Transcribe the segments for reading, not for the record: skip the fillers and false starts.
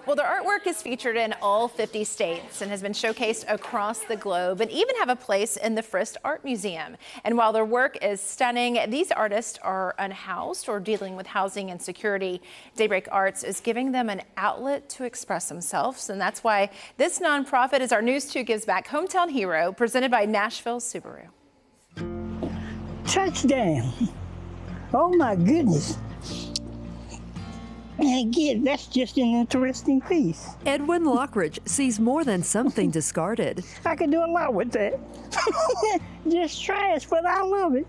Well, their artwork is featured in all 50 states and has been showcased across the globe and even have a place in the Frist Art Museum. And while their work is stunning, these artists are unhoused or dealing with housing insecurity. Daybreak Arts is giving them an outlet to express themselves, and that's why this nonprofit is our News 2 Gives Back Hometown Hero, presented by Nashville Subaru. Touchdown. Oh my goodness. And again, that's just an interesting piece. Edwin Lockridge sees more than something discarded. I could do a lot with that. Just trash, but I love it.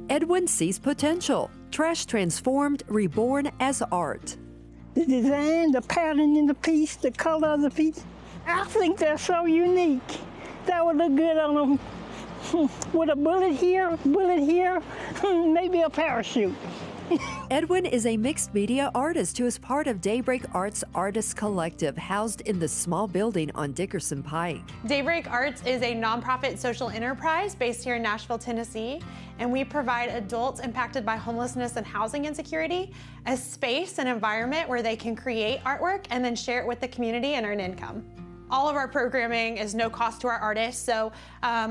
Edwin sees potential. Trash transformed, reborn as art. The design, the pattern in the piece, the color of the piece, I think they're so unique. That would look good on them with a bullet here, maybe a parachute. Edwin is a mixed media artist who is part of Daybreak Arts Artists Collective, housed in the small building on Dickerson Pike. Daybreak Arts is a nonprofit social enterprise based here in Nashville, Tennessee, and we provide adults impacted by homelessness and housing insecurity a space and environment where they can create artwork and then share it with the community and earn income. All of our programming is no cost to our artists, so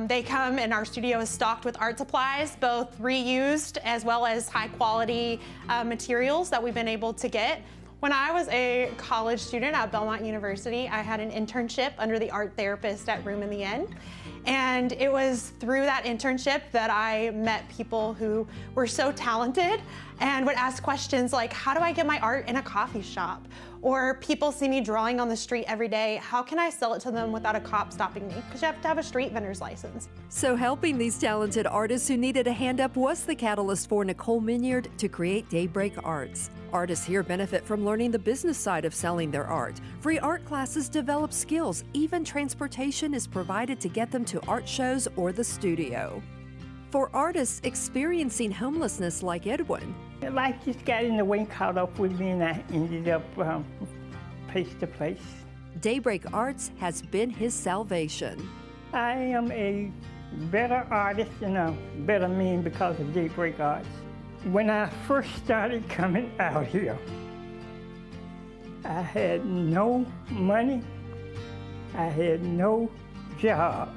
they come and our studio is stocked with art supplies, both reused as well as high quality materials that we've been able to get. When I was a college student at Belmont University, I had an internship under the art therapist at Room in the Inn. And it was through that internship that I met people who were so talented and would ask questions like, how do I get my art in a coffee shop? Or people see me drawing on the street every day, how can I sell it to them without a cop stopping me? Because you have to have a street vendor's license. So helping these talented artists who needed a hand up was the catalyst for Nicole Minyard to create Daybreak Arts. Artists here benefit from learning the business side of selling their art. Free art classes develop skills. Even transportation is provided to get them to art shows or the studio. For artists experiencing homelessness like Edwin, Life just got in the way, caught up with me, and I ended up place to place. Daybreak Arts has been his salvation. I am a better artist and a better man because of Daybreak Arts. When I first started coming out here, I had no money, I had no job.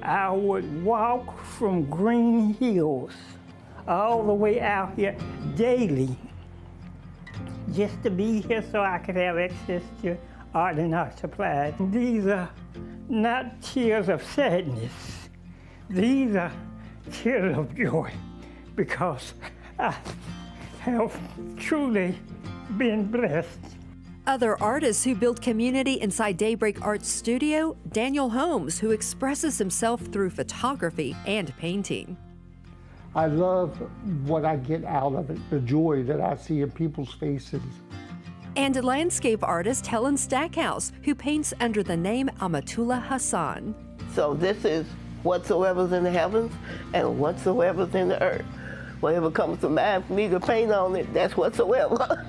I would walk from Green Hills all the way out here daily just to be here so I could have access to art and art supplies. These are not tears of sadness. These are tears of joy because I have truly been blessed. Other artists who build community inside Daybreak Arts Studio, Daniel Holmes, who expresses himself through photography and painting. I love what I get out of it, the joy that I see in people's faces. And landscape artist Helen Stackhouse, who paints under the name Amatullah Hassan. So this is whatsoever's in the heavens and whatsoever's in the earth. Whatever comes to mind for me to paint on it, that's whatsoever.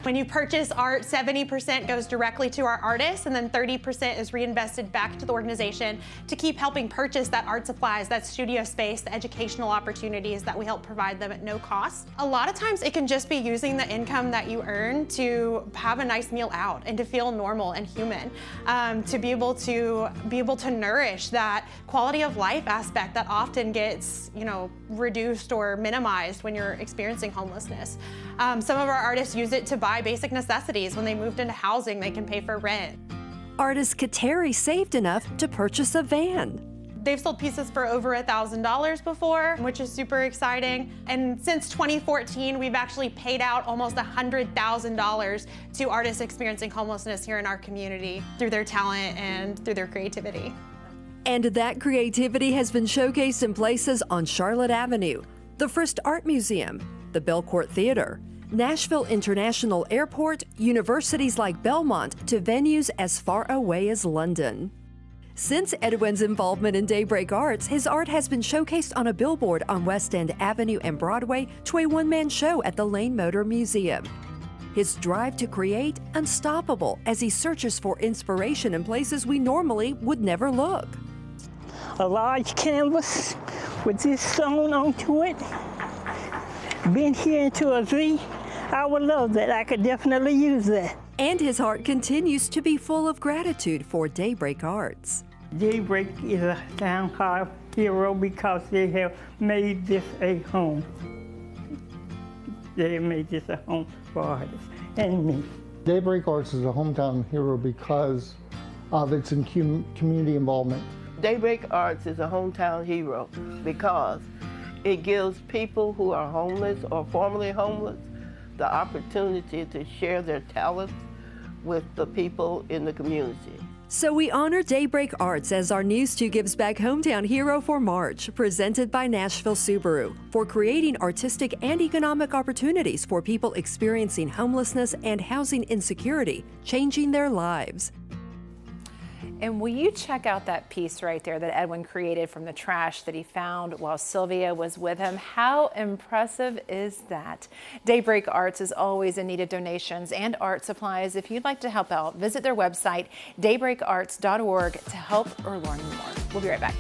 When you purchase art, 70% goes directly to our artists, and then 30% is reinvested back to the organization to keep helping purchase that art supplies, that studio space, the educational opportunities that we help provide them at no cost. A lot of times it can just be using the income that you earn to have a nice meal out and to feel normal and human, to be able to nourish that quality of life aspect that often gets, reduced or minimized when you're experiencing homelessness. Some of our artists use it to buy basic necessities. When they moved into housing, they can pay for rent. Artist Kateri saved enough to purchase a van. They've sold pieces for over $1,000 before, which is super exciting. And since 2014, we've actually paid out almost $100,000 to artists experiencing homelessness here in our community through their talent and through their creativity. And that creativity has been showcased in places on Charlotte Avenue, the Frist Art Museum, the Belcourt Theater, Nashville International Airport, universities like Belmont, to venues as far away as London. Since Edwin's involvement in Daybreak Arts, his art has been showcased on a billboard on West End Avenue and Broadway to a one-man show at the Lane Motor Museum. His drive to create unstoppable as he searches for inspiration in places we normally would never look. A large canvas with this sewn onto it, bent here into a Z. I would love that. I could definitely use that. And his heart continues to be full of gratitude for Daybreak Arts. Daybreak is a townhouse hero because they have made this a home. They have made this a home for artists and me. Daybreak Arts is a hometown hero because of its community involvement. Daybreak Arts is a hometown hero because it gives people who are homeless or formerly homeless the opportunity to share their talents with the people in the community. So we honor Daybreak Arts as our News 2 Gives Back Hometown Hero for March, presented by Nashville Subaru, for creating artistic and economic opportunities for people experiencing homelessness and housing insecurity, changing their lives. And will you check out that piece right there that Edwin created from the trash that he found while Sylvia was with him? How impressive is that? Daybreak Arts is always in need of donations and art supplies. If you'd like to help out, visit their website, daybreakarts.org, to help or learn more. We'll be right back.